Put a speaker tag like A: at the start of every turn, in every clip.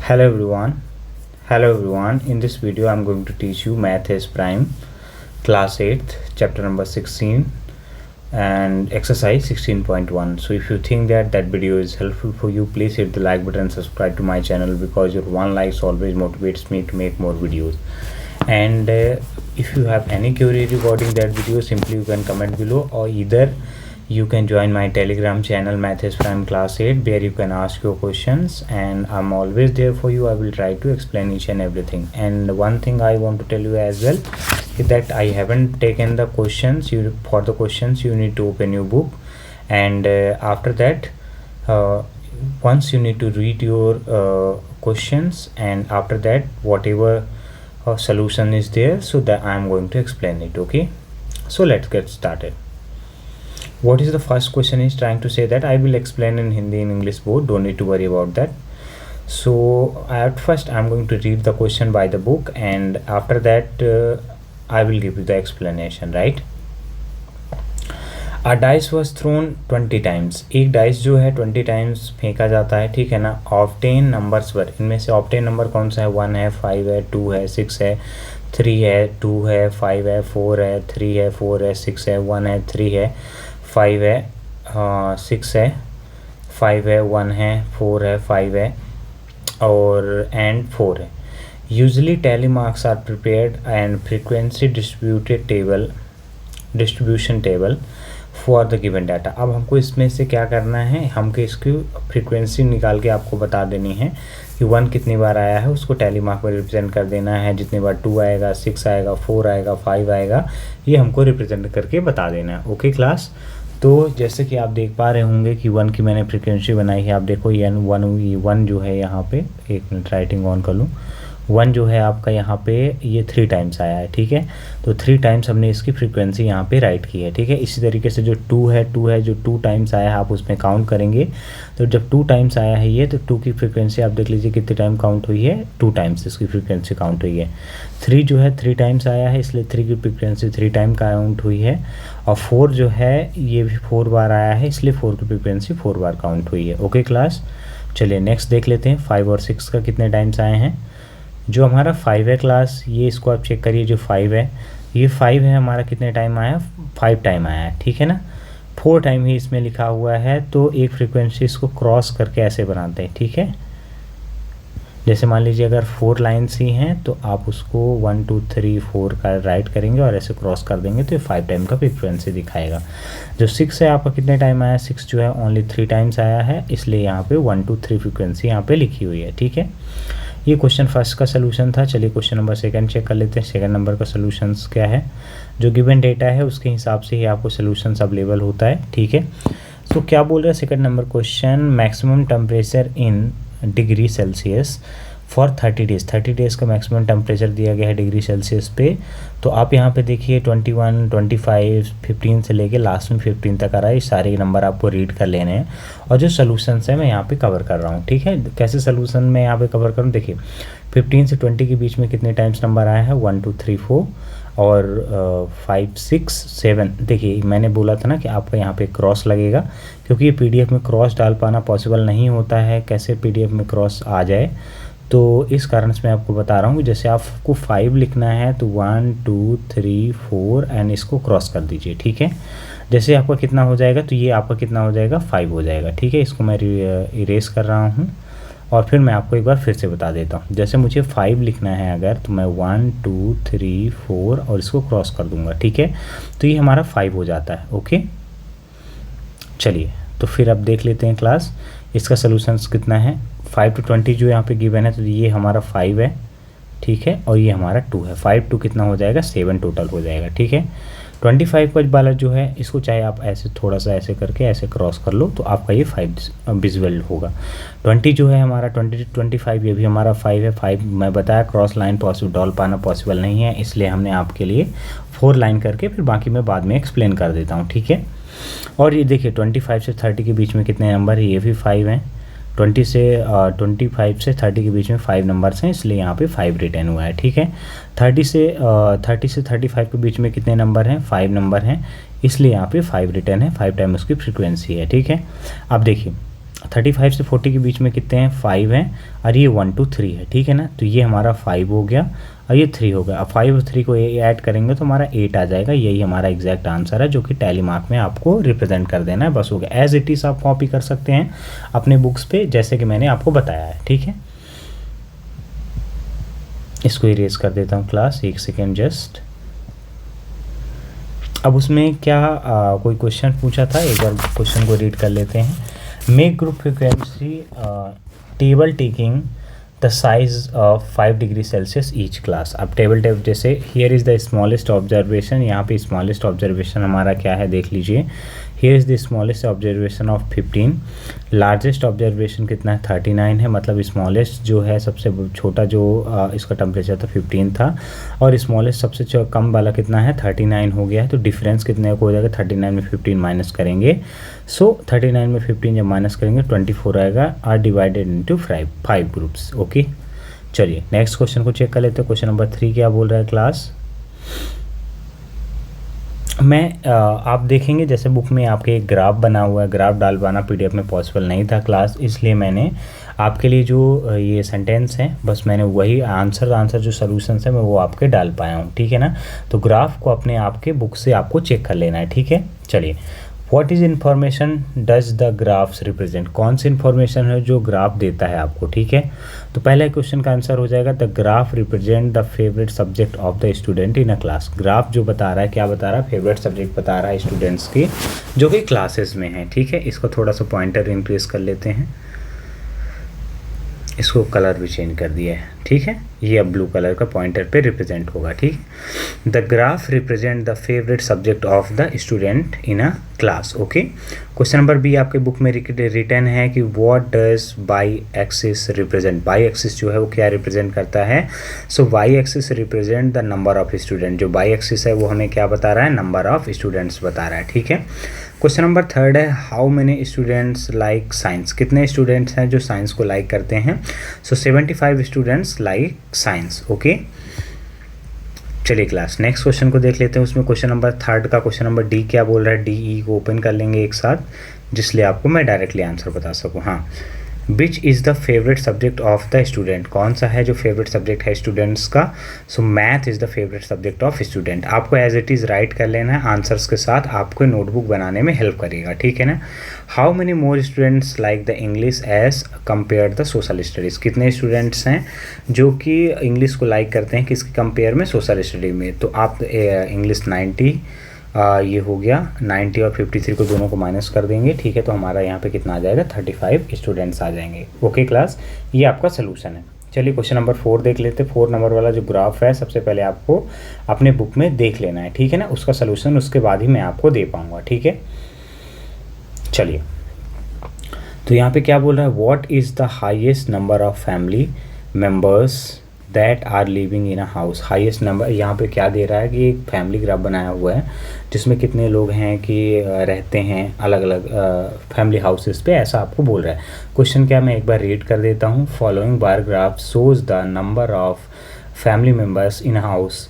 A: Hello everyone. Hello everyone. In this video I'm going to teach you Math is Prime class 8th chapter number 16 and exercise 16.1. So if you think that video is helpful for you, please hit the like button and subscribe to my channel, because your one like always motivates me to make more videos. And if you have any query regarding that video, simply you can comment below, or either you can join my telegram channel Math is Prime class 8, where you can ask your questions and I'm always there for you. I will try to explain each and everything. And one thing I want to tell you as well is that I haven't taken the questions. For the questions you need to open your book, and after that once you need to read your questions, and after that whatever solution is there, so that I am going to explain it. Okay, so let's get started. What is the first question is trying to say that I will explain in Hindi and English both, don't need to worry about that. So at first I'm going to read the question by the book, and after that I will give you the explanation, right? A dice was thrown 20 times. एक dice जो है 20 times फेंका जाता है, ठीक है ना। Of 10 numbers पर, इनमें से ऑफ 10 नंबर कौन सा है? 1 है, 5 है, 2 है, 6 है, 3 है, 2 है, 5 है, 4 है, 3 है, 4 है, 6 है, 1 है, 3 है, 5 है, 6 है, 5 है, 1 है, 4 है, 5 है और एंड 4 है। Usually tally marks are prepared and frequency distribution table for the given data. अब हमको इसमें से क्या करना है, हमको इसकी फ्रीक्वेंसी निकाल के आपको बता देनी है कि 1 कितनी बार आया है, उसको टैली मार्क में रिप्रेजेंट कर देना है। जितनी बार 2 आएगा, 6 आएगा, 4 आएगा, 5 आएगा, ये हमको रिप्रेजेंट करके बता देना है। ओके क्लास, तो जैसे कि आप देख पा रहे होंगे कि 1 की मैंने फ्रीक्वेंसी बनाई है। आप देखो ये 1 जो है यहाँ पे, एक मिनट राइटिंग ऑन कर लूँ। 1 जो है आपका यहाँ पे ये 3 टाइम्स आया है, ठीक है। तो 3 टाइम्स हमने इसकी फ्रीक्वेंसी यहाँ पे राइट की है, ठीक है। इसी तरीके से जो 2 है जो 2 टाइम्स आया है, आप उसमें काउंट करेंगे। तो जब 2 टाइम्स आया है ये, तो 2 की फ्रीक्वेंसी आप देख लीजिए कितने टाइम काउंट हुई है, 2 टाइम्स इसकी फ्रीक्वेंसी काउंट हुई है। 3 जो है 3 टाइम्स आया है, इसलिए 3 की फ्रीक्वेंसी 3 टाइम काउंट हुई है। और 4 जो है ये भी 4 बार आया है, इसलिए 4 की फ्रीक्वेंसी 4 बार काउंट हुई है। ओके क्लास, चलिए नेक्स्ट देख लेते हैं 5 और 6 का कितने टाइम्स आए हैं। जो हमारा 5 है क्लास, ये इसको आप चेक करिए। जो 5 है, ये 5 है हमारा कितने टाइम आया? 5 टाइम आया है, ठीक है ना। 4 टाइम ही इसमें लिखा हुआ है, तो एक फ्रीक्वेंसी इसको क्रॉस करके ऐसे बनाते हैं, ठीक है। जैसे मान लीजिए अगर 4 लाइन्स ही हैं, तो आप उसको 1 2 3 4 का राइट करेंगे और ऐसे क्रॉस कर देंगे, तो ये 5 टाइम का फ्रीक्वेंसी दिखाएगा। जो 6 है आपका कितने टाइम आया? 6 जो है ओनली 3 टाइम्स आया है, इसलिए यहाँ पे 1 2 3 फ्रीक्वेंसी यहाँ पे लिखी हुई है, ठीक है। ये क्वेश्चन फर्स्ट का सोल्यूशन था। चलिए क्वेश्चन नंबर सेकंड चेक कर लेते हैं। सेकंड नंबर का सोल्यूशंस क्या है? जो गिवन डेटा है उसके हिसाब से ही आपको सोल्यूशंस अवेलेबल होता है, ठीक है। तो क्या बोल रहा है second number question? Maximum temperature in degree Celsius for 30 days. 30 days का मैक्सिमम टेम्परेचर दिया गया है डिग्री सेल्सियस पे। तो आप यहाँ पे देखिए 21, 25, 15 से लेके लास्ट में 15 तक आ रहा है। ये सारे नंबर आपको रीड कर लेने हैं, और जो सोल्यूशंस है मैं यहाँ पे कवर कर रहा हूँ, ठीक है। कैसे सोल्यूशन मैं यहाँ पे कवर करूँ? देखिए 15 से 20 के बीच में कितने टाइम्स नंबर आया है? 1 2 3 4 और 5 6 7। देखिए मैंने बोला था ना कि आपका यहाँ पे क्रॉस लगेगा, क्योंकि ये PDF में क्रॉस डाल पाना पॉसिबल नहीं होता है। कैसे PDF में क्रॉस आ जाए, तो इस कारण से मैं आपको बता रहा हूँ कि जैसे आपको 5 लिखना है तो 1 2 3 4 एंड इसको क्रॉस कर दीजिए, ठीक है। जैसे आपका कितना हो जाएगा, तो ये आपका कितना हो जाएगा? 5 हो जाएगा, ठीक है। इसको मैं इरेज कर रहा हूँ और फिर मैं आपको एक बार फिर से बता देता हूँ। जैसे मुझे 5 लिखना है अगर, तो मैं 1 2 3 4 और इसको क्रॉस कर दूंगा, ठीक है। तो ये हमारा 5 हो जाता है। ओके, चलिए तो फिर अब देख लेते हैं क्लास, इसका सोल्यूशंस कितना है। 5 to 20 जो यहाँ पे गिवन है, तो ये हमारा 5 है, ठीक है, और ये हमारा 2 है। 5 2 कितना हो जाएगा? 7 टोटल हो जाएगा, ठीक है। 25 वाला जो है, इसको चाहे आप ऐसे थोड़ा सा ऐसे करके ऐसे क्रॉस कर लो, तो आपका ये 5 विजुअल होगा। 20 जो है हमारा 20 to 25, ये भी हमारा 5 है। 5 मैं बताया क्रॉस लाइन डाल पाना पॉसिबल नहीं है, इसलिए हमने आपके लिए 4 लाइन करके फिर बाकी मैं बाद में एक्सप्लेन कर देता हूँ, ठीक है। और ये देखिए 25 से 30 के बीच में कितने नंबर है? ये भी 5 हैं। 25 से 30 के बीच में 5 नंबर्स हैं, इसलिए यहाँ पे 5 रिटर्न हुआ है, ठीक है। 30 से 35 के बीच में कितने नंबर हैं? 5 नंबर हैं, इसलिए यहाँ पे 5 रिटर्न है। 5 टाइम उसकी फ्रीक्वेंसी है, ठीक है। अब देखिए 35 से 40 के बीच में कितने हैं, 5 हैं, और ये 1 2 3 है, ठीक है ना। तो ये हमारा 5 हो गया और ये 3 हो गया। अब 5 और 3 को ऐड करेंगे तो हमारा 8 आ जाएगा। यही हमारा एग्जैक्ट आंसर है जो कि टैली मार्क में आपको रिप्रेजेंट कर देना है, बस हो गया। एज इट इज़ आप कॉपी कर सकते हैं अपने बुक्स पे, जैसे कि मैंने आपको बताया है, ठीक है। इसको इरेज कर देता हूँ क्लास, 1 सेकेंड जस्ट। अब उसमें क्या कोई क्वेश्चन पूछा था, एक बार क्वेश्चन को रीड कर लेते हैं। Make group frequency table taking the size of 5 degree Celsius each class. अब टेबल जैसे here is the smallest observation, यहाँ पे स्मॉलेस्ट ऑब्जर्वेशन हमारा क्या है देख लीजिए। Here is the smallest observation of 15, largest observation कितना है 39 है, मतलब स्मॉलेस्ट जो है सबसे छोटा जो इसका टेम्परेचर था 15 था, और स्मॉलेस्ट सबसे कम वाला कितना है 39 हो गया है। तो डिफरेंस कितने को हो जाएगा, 39 में 15 माइनस करेंगे, सो 39 में 15 जब माइनस करेंगे 24 आएगा, are divided into 5 groups. Okay, चलिए नेक्स्ट क्वेश्चन को चेक कर लेते हैं। क्वेश्चन नंबर 3 क्या बोल रहा है क्लास। आप देखेंगे जैसे बुक में आपके एक ग्राफ बना हुआ है, ग्राफ डाल पाना पीडीएफ में पॉसिबल नहीं था क्लास, इसलिए मैंने आपके लिए जो ये सेंटेंस है बस मैंने वही आंसर जो सॉल्यूशंस है मैं वो आपके डाल पाया हूँ, ठीक है ना। तो ग्राफ को अपने आपके बुक से आपको चेक कर लेना है, ठीक है। चलिए, what is information does the graphs represent, कौन सी इन्फॉर्मेशन है जो ग्राफ देता है आपको, ठीक है। तो पहले क्वेश्चन का आंसर हो जाएगा the graph represent the favourite subject of the student in a class. Graph जो बता रहा है, क्या बता रहा है, फेवरेट सब्जेक्ट बता रहा है स्टूडेंट्स की जो कि क्लासेस में है, ठीक है। इसको थोड़ा सा पॉइंटर इंक्रीज कर लेते हैं, इसको कलर भी चेंज कर दिया है, ठीक है। ये अब ब्लू कलर का पॉइंटर पे रिप्रेजेंट होगा, ठीक। The graph represent the favourite subject of the student in a class. Okay, question number B आपके बुक में रिटर्न है कि what does Y axis represent. Y axis जो है वो क्या रिप्रेजेंट करता है, so Y axis represent the number of student. जो बाई एक्सिस है वो हमें क्या बता रहा है, नंबर ऑफ स्टूडेंट्स बता रहा है, ठीक है। क्वेश्चन नंबर 3 है how many students like science. कितने स्टूडेंट्स हैं जो साइंस को लाइक करते हैं, सो 75 स्टूडेंट्स लाइक साइंस। ओके, चलिए क्लास नेक्स्ट क्वेश्चन को देख लेते हैं। उसमें क्वेश्चन नंबर 3 का क्वेश्चन नंबर डी क्या बोल रहा है, डी ई को ओपन कर लेंगे एक साथ, जिसलिए आपको मैं डायरेक्टली आंसर बता सकूँ। हाँ, which is the favourite subject of the student, कौन सा है जो फेवरेट सब्जेक्ट है स्टूडेंट्स का, so math is the favourite subject of student. आपको एज इट इज़ राइट कर लेना है आंसर्स के साथ, आपको नोटबुक बनाने में हेल्प करेगा, ठीक है ना। How many more students like the English as compare the social studies. कितने स्टूडेंट्स हैं जो कि इंग्लिश को लाइक करते हैं किसके कंपेयर में, सोशल स्टडी में। तो आप इंग्लिश 90 ये हो गया 90 और 53 को दोनों को माइनस कर देंगे, ठीक है। तो हमारा यहाँ पे कितना आ जाएगा, 35 स्टूडेंट्स आ जाएंगे। ओके क्लास, ये आपका सोल्यूशन है। चलिए क्वेश्चन नंबर 4 देख लेते हैं। 4 नंबर वाला जो ग्राफ है सबसे पहले आपको अपने बुक में देख लेना है, ठीक है ना। उसका सोल्यूशन उसके बाद ही मैं आपको दे पाऊँगा, ठीक है। चलिए, तो यहाँ पे क्या बोल रहा है, what is the highest number of family members that are living in a house. Highest number यहाँ पे क्या दे रहा है कि एक फैमिली ग्राफ बनाया हुआ है जिसमें कितने लोग हैं कि रहते हैं अलग अलग फैमिली हाउसेस पे, ऐसा आपको बोल रहा है। क्वेश्चन क्या, मैं एक बार रीड कर देता हूँ। Following bar graph shows the number of family members in house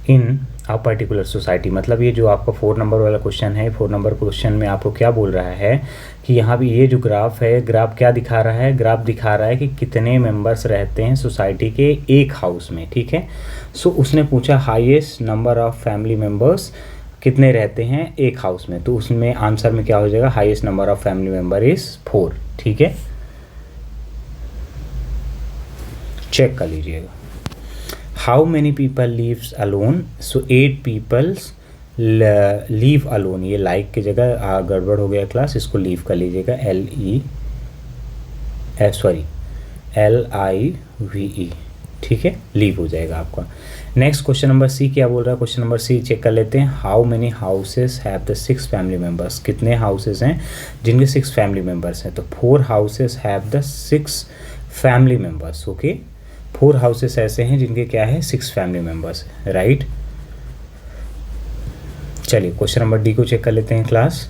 A: in a particular society. मतलब ये जो आपका 4 नंबर वाला क्वेश्चन है, 4 नंबर क्वेश्चन में आपको क्या बोल रहा है कि यहाँ भी ये जो ग्राफ है, ग्राफ क्या दिखा रहा है, ग्राफ दिखा रहा है कि कितने मेंबर्स रहते हैं सोसाइटी के एक हाउस में, ठीक है। सो उसने पूछा highest number of family members कितने रहते हैं एक हाउस में, तो उसमें आंसर में क्या हो जाएगा, highest number of family member is 4, ठीक है। चेक कर लीजिएगा। How many people lives alone, so 8 peoples live alone. ये लाइक की जगह गड़बड़ हो गया क्लास, इसको लीव कर लीजिएगा, LIVE, ठीक है, लीव हो जाएगा आपका। नेक्स्ट क्वेश्चन नंबर सी क्या बोल रहा है, क्वेश्चन नंबर सी चेक कर लेते हैं। How many houses have the 6 family members. कितने हाउसेस हैं जिनके 6 फैमिली मेम्बर्स हैं, तो 4 houses have the 6 family members. Okay, 4 houses ऐसे हैं जिनके क्या है 6 फैमिली मेम्बर्स, राइट। चलिए क्वेश्चन नंबर डी को चेक कर लेते हैं class.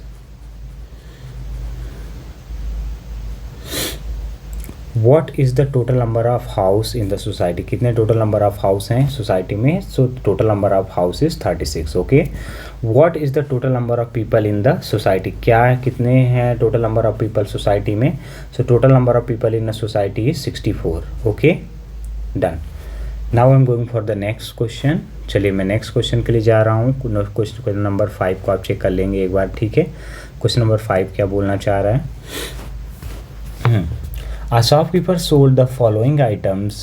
A: What is the total number of house in the society, कितने टोटल नंबर ऑफ हाउस हैं सोसाइटी में, so total number of house is 36. Okay. What is the total number of people in the society, क्या है कितने हैं total number of people society में, so total number of people in the society is 64. Okay, done. Now I am going for the next question. चलिए मैं next question के लिए जा रहा हूँ. क्वेश्चन नंबर 5 को आप चेक कर लेंगे एक बार, ठीक है. क्वेश्चन नंबर 5 क्या बोलना चाह रहा है. A shopkeeper sold the following items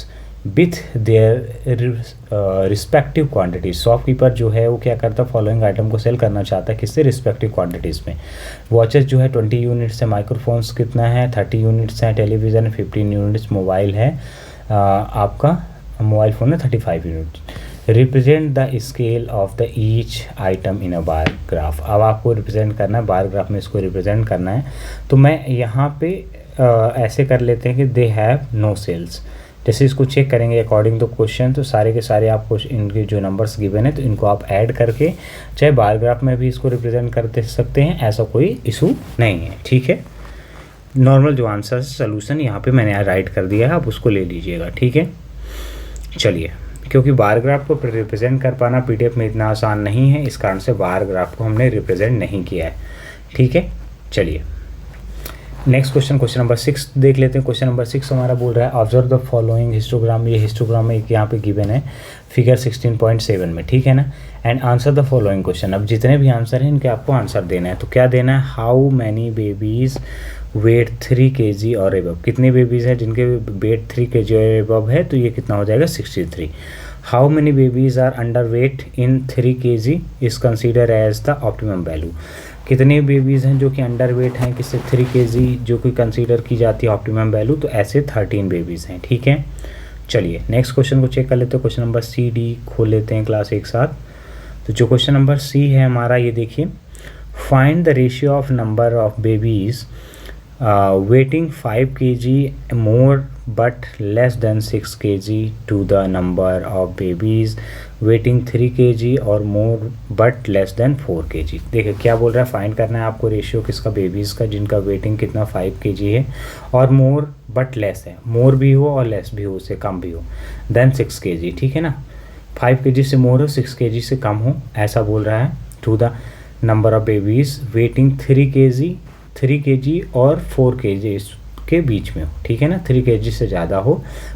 A: with their respective quantities. Shopkeeper जो है वो क्या करता है, फॉलोइंग आइटम को सेल करना चाहता है, किससे, रिस्पेक्टिव क्वांटिटीज़ में. वॉचेस जो है 20 यूनिट्स है, माइक्रोफोन्स कितना है 30 यूनिट्स हैं, टेलीविज़न 15 यूनिट्स, मोबाइल है आपका मोबाइल फ़ोन है 35 units. Represent the scale of the each item in a bar graph. अब आपको रिप्रेजेंट करना है, बार ग्राफ में इसको रिप्रेजेंट करना है. तो मैं यहाँ पे ऐसे कर लेते हैं कि दे हैव नो सेल्स. जैसे इसको चेक करेंगे अकॉर्डिंग टू क्वेश्चन, तो सारे के सारे आपको इनके जो नंबर्स गिवन है तो इनको आप ऐड करके चाहे बार ग्राफ में भी इसको रिप्रेजेंट कर दे सकते हैं, ऐसा कोई इशू नहीं है, ठीक है. नॉर्मल जो आंसर सोल्यूशन यहाँ पे मैंने राइट कर दिया है, आप उसको ले लीजिएगा, ठीक है. चलिए, क्योंकि बार ग्राफ को रिप्रेजेंट कर पाना पीडीएफ में इतना आसान नहीं है, इस कारण से बार ग्राफ को हमने रिप्रेजेंट नहीं किया है, ठीक है. चलिए नेक्स्ट क्वेश्चन, क्वेश्चन नंबर 6 देख लेते हैं. क्वेश्चन नंबर 6 हमारा बोल रहा है ऑब्जर्व द फॉलोइंग हिस्टोग्राम. ये हिस्टोग्राम एक यहाँ पे गिवन है फिगर 16.7 में, ठीक है ना. And answer the following question. अब जितने भी आंसर हैं इनके आपको आंसर देना है. तो क्या देना है, how many babies weight 3 kg or above. कितने बेबीज़ हैं जिनके वेट 3 kg और एबव है, तो ये कितना हो जाएगा 63. How many babies are under weight in 3 kg is consider as the optimum value. कितने बेबीज़ हैं जो कि अंडर वेट हैं किससे 3 kg जो कि कंसीडर की जाती है ऑप्टिमम वैल्यू, तो ऐसे 13 बेबीज़ हैं, ठीक है. चलिए नेक्स्ट क्वेश्चन को चेक कर लेते हैं. क्वेश्चन नंबर सी डी खोल लेते हैं क्लास एक साथ. तो जो क्वेश्चन नंबर सी है हमारा, ये देखिए, find the ratio of number of babies weighing 5 kg more but less than 6 kg to the number of babies weighing 3 kg or more but less than 4 kg. देखिए क्या बोल रहा है, फाइंड करना है आपको रेशियो किसका, बेबीज़ का, जिनका वेटिंग कितना 5 kg है और मोर बट लेस है, मोर भी हो और लेस भी हो, उससे कम भी हो, देन 6 kg, ठीक है ना. 5 kg से मोर हो, 6 kg से कम हो, ऐसा बोल रहा है. To the number of babies weighing 3 kg और 4 kg के बीच में हो, ठीक है ना. 3 kg से ज़्यादा हो,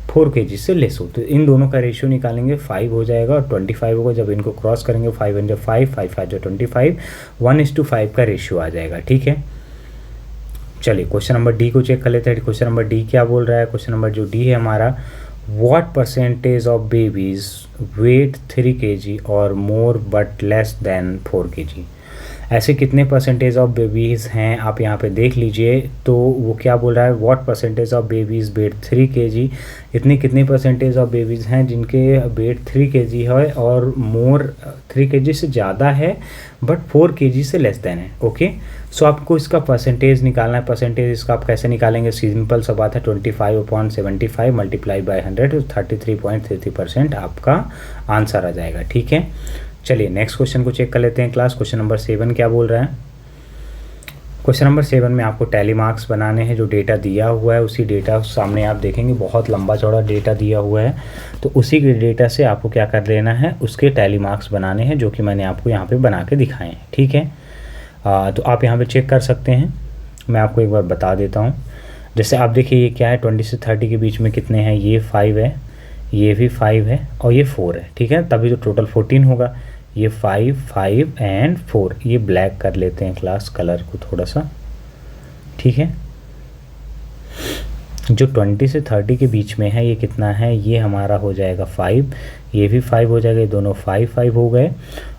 A: 4 kg से लेस हो, तो इन दोनों का रेशियो निकालेंगे, 5 हो जाएगा और 25 होगा. जब इनको क्रॉस करेंगे 5 × 5, 5 5 जो 25, 1:5 का रेशियो आ जाएगा, ठीक है. चलिए क्वेश्चन नंबर डी को चेक कर लेते हैं. क्वेश्चन नंबर डी क्या बोल रहा है, क्वेश्चन नंबर जो डी है हमारा, what percentage of babies weight 3 kg or more but less than 4 kg. ऐसे कितने परसेंटेज ऑफ बेबीज़ हैं आप यहाँ पे देख लीजिए. तो वो क्या बोल रहा है, what percentage of babies weight 3 kg. इतने कितने परसेंटेज ऑफ बेबीज़ हैं जिनके वेट 3 kg है और मोर 3 kg से ज़्यादा है बट 4 kg से लेस देन है. ओके, सो आपको इसका परसेंटेज निकालना है. परसेंटेज इसका आप कैसे निकालेंगे, सिंपल सा बात है, 25/75 मल्टीप्लाई बाय 100, 33.33% आपका आंसर आ जाएगा, ठीक है. चलिए नेक्स्ट क्वेश्चन को चेक कर लेते हैं क्लास. क्वेश्चन नंबर 7 क्या बोल रहा है. क्वेश्चन नंबर 7 में आपको टैली मार्क्स बनाने हैं. जो डेटा दिया हुआ है उसी डेटा सामने आप देखेंगे, बहुत लंबा चौड़ा डेटा दिया हुआ है, तो उसी के डेटा से आपको क्या कर लेना है, उसके टैली मार्क्स बनाने हैं, जो कि मैंने आपको यहाँ पे बना के दिखाए हैं, ठीक है. तो आप यहाँ पे चेक कर सकते हैं. मैं आपको एक बार बता देता हूँ. जैसे आप देखिए ये क्या है, 20 से 30 के बीच में कितने हैं, ये 5 है, ये भी 5 है और ये 4 है, ठीक है. तभी तो टोटल 14 होगा. ये 5, 5 एंड 4. ये ब्लैक कर लेते हैं क्लास, कलर को थोड़ा सा, ठीक है. जो 20 से 30 के बीच में है ये कितना है, ये हमारा हो जाएगा 5, ये भी 5 हो जाएगा, ये दोनों 5 5 हो गए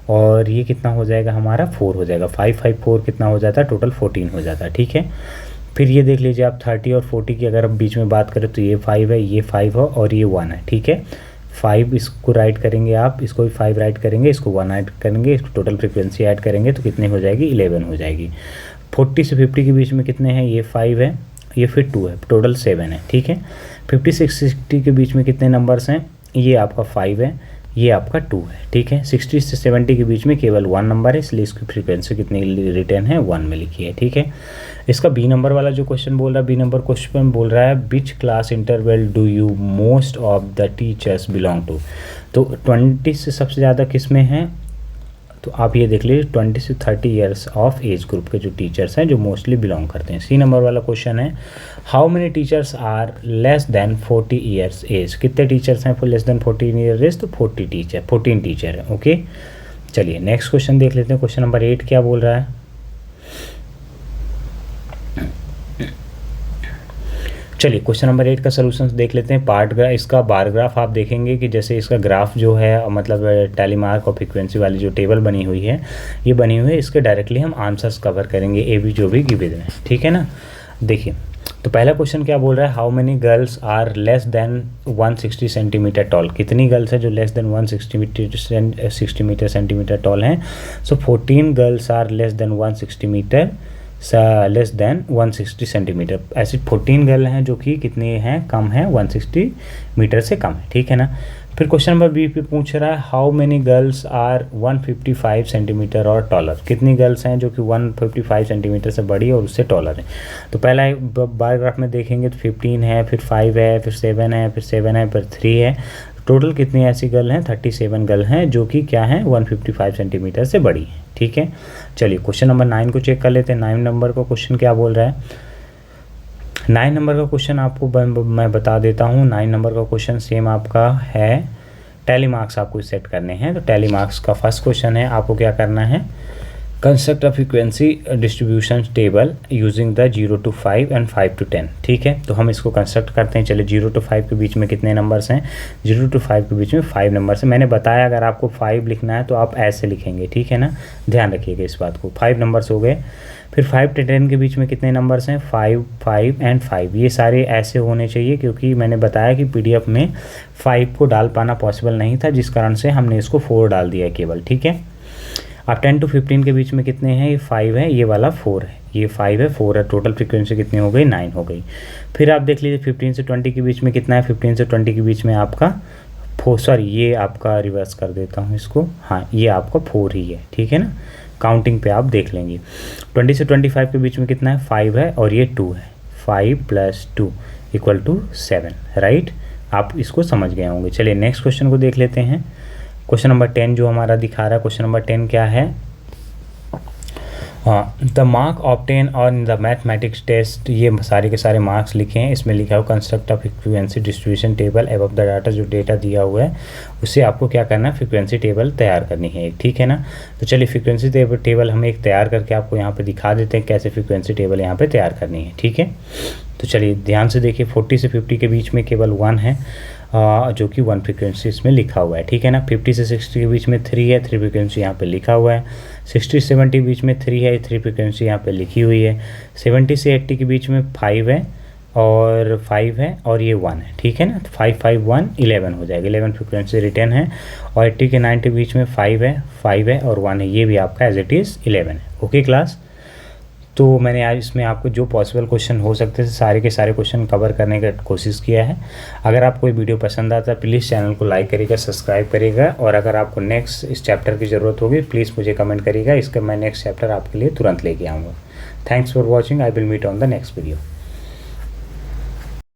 A: और ये कितना हो जाएगा हमारा 4 हो जाएगा. 5 5 4 कितना हो जाता है, टोटल 14 हो जाता है, ठीक है. फिर ये देख लीजिए आप 30 और 40 की अगर हम बीच में बात करें तो ये 5 है, ये 5 है और ये 1 है, ठीक है. 5 इसको राइट करेंगे आप, इसको भी 5 राइट करेंगे, इसको 1 ऐड करेंगे, इसको टोटल फ्रीक्वेंसी ऐड करेंगे तो कितने हो जाएगी, 11 हो जाएगी. 40 से 50 के बीच में कितने हैं, ये 5 है, ये फिर 2 है, टोटल 7 है, ठीक है. 50 से 60 के बीच में कितने नंबर्स हैं, ये आपका 5 है, ये आपका 2 है, ठीक है। 60 से 70 के बीच में केवल 1 नंबर है, इसलिए इसकी फ्रीक्वेंसी कितनी रिटर्न है 1 में लिखी है, ठीक है। इसका बी नंबर वाला जो क्वेश्चन बोल रहा है, बी नंबर क्वेश्चन बोल रहा है which class interval do you most of the teachers belong to. तो 20 से सबसे ज़्यादा किस में है, तो आप ये देख लीजिए 20 से 30 ईयर्स ऑफ एज ग्रुप के जो टीचर्स हैं जो मोस्टली बिलोंग करते हैं। सी नंबर वाला क्वेश्चन है how many teachers are less than 40 years age. कितने टीचर्स हैं for less than 14 year age, तो 14 टीचर है, ओके। चलिए नेक्स्ट क्वेश्चन देख लेते हैं। क्वेश्चन नंबर 8 क्या बोल रहा है, चलिए क्वेश्चन नंबर 8 का सॉल्यूशन देख लेते हैं। इसका बार ग्राफ आप देखेंगे कि जैसे इसका ग्राफ जो है मतलब टैली मार्क और फ्रीक्वेंसी वाली जो टेबल बनी हुई है ये बनी हुई है, इसके डायरेक्टली हम आंसर्स कवर करेंगे ए बी जो भी गिवन है, ठीक है ना। देखिए तो पहला क्वेश्चन क्या बोल रहा है, how many girls are less than 160 centimetre tall. कितनी गर्ल्स है जो लेस देन 160 सेंटीमीटर टॉल हैं। So 14 girls are less than 160 centimetre. ऐसी 14 गर्ल हैं जो कि कितनी हैं, कम है 160 मीटर से कम है, ठीक है ना। फिर क्वेश्चन नंबर बी पे पूछ रहा है how many girls are 155 centimetre और टॉलर। कितनी गर्ल्स हैं जो कि 155 सेंटीमीटर से बड़ी और उससे टॉलर है। तो पहला बार ग्राफ में देखेंगे तो 15 है, फिर 5 है, फिर 7 है, फिर 7 है, फिर 3 है। टोटल कितनी ऐसी गर्ल हैं, 37 गर्ल हैं जो कि क्या हैं 155 सेंटीमीटर से बड़ी हैं, ठीक है। चलिए क्वेश्चन नंबर 9 को चेक कर लेते हैं। 9 नंबर का क्वेश्चन क्या बोल रहा है, 9 नंबर का क्वेश्चन आपको मैं बता देता हूँ। 9 नंबर का क्वेश्चन सेम आपका है, टैली मार्क्स आपको सेट करने हैं। तो टैली मार्क्स का फर्स्ट क्वेश्चन है, आपको क्या करना है, construct a frequency distribution table using the 0 to 5 and 5 to 10, ठीक है। तो हम इसको कंस्ट्रक्ट करते हैं। चलिए 0 to 5 के बीच में कितने नंबर्स हैं, 0 to 5 के बीच में 5 नंबर्स हैं। मैंने बताया अगर आपको 5 लिखना है तो आप ऐसे लिखेंगे, ठीक है ना, ध्यान रखिएगा इस बात को। 5 नंबर्स हो गए। फिर 5 to 10 के बीच में कितने नंबर्स हैं, 5, 5 एंड 5। ये सारे ऐसे होने चाहिए क्योंकि मैंने बताया कि PDF में 5 को डाल पाना पॉसिबल नहीं था, जिस कारण से हमने इसको 4 डाल दिया केवल, ठीक है। अब 10 to 15 के बीच में कितने हैं, ये 5 है, ये वाला 4 है, ये 5 है, 4 है। टोटल फ्रीक्वेंसी कितनी हो गई, 9 हो गई। फिर आप देख लीजिए 15 से 20 के बीच में कितना है, 15 से 20 के बीच में आपका ये आपका रिवर्स कर देता हूँ इसको, हाँ ये आपका 4 ही है, ठीक है ना। काउंटिंग पे आप देख लेंगे। 20 से 25 के बीच में कितना है, 5 है और ये 2 है। 5 + 2 = 7, राइट। आप इसको समझ गए होंगे। चलिए नेक्स्ट क्वेश्चन को देख लेते हैं। क्वेश्चन नंबर 10 जो हमारा दिखा रहा है, क्वेश्चन नंबर 10 क्या है, the mark obtain on the mathematics test. ये सारे के सारे मार्क्स लिखे हैं। इसमें लिखा हुआ construct of frequency distribution table above the data. जो डेटा दिया हुआ है उससे आपको क्या करना है, फ्रीक्वेंसी टेबल तैयार करनी है एक, ठीक है ना। तो चलिए फ्रीक्वेंसी टेबल हम एक तैयार करके आपको यहाँ पे दिखा देते हैं कैसे फ्रीक्वेंसी टेबल यहाँ पे तैयार करनी है, ठीक है। तो चलिए ध्यान से देखिए, 40 से 50 के बीच में केवल 1 है जो कि 1 फ्रीक्वेंसी इसमें लिखा हुआ है, ठीक है ना। 50 से 60 के बीच में 3 है, 3 फ्रीक्वेंसी यहाँ पे लिखा हुआ है। 60 से 70 के बीच में 3 है, 3 फ्रीक्वेंसी यहाँ पे लिखी हुई है। 70 से 80 के बीच में 5 है और 5 है और ये 1 है, ठीक है ना। 5, 5, 1 11 हो जाएगा, 11 फ्रीक्वेंसी रिटर्न है। और 80 के 90 के बीच में 5 है और 1 है, ये भी आपका एज इट इज़ 11 है, ओके क्लास। तो मैंने आज इसमें आपको जो पॉसिबल क्वेश्चन हो सकते थे सारे के सारे क्वेश्चन कवर करने का कोशिश किया है। अगर आपको ये वीडियो पसंद आता है प्लीज़ चैनल को लाइक करिएगा, सब्सक्राइब करिएगा। और अगर आपको नेक्स्ट इस चैप्टर की ज़रूरत होगी प्लीज़ मुझे कमेंट करिएगा, इसका मैं नेक्स्ट चैप्टर आपके लिए तुरंत लेके आऊँगा। Thanks for watching, I will meet on the next video.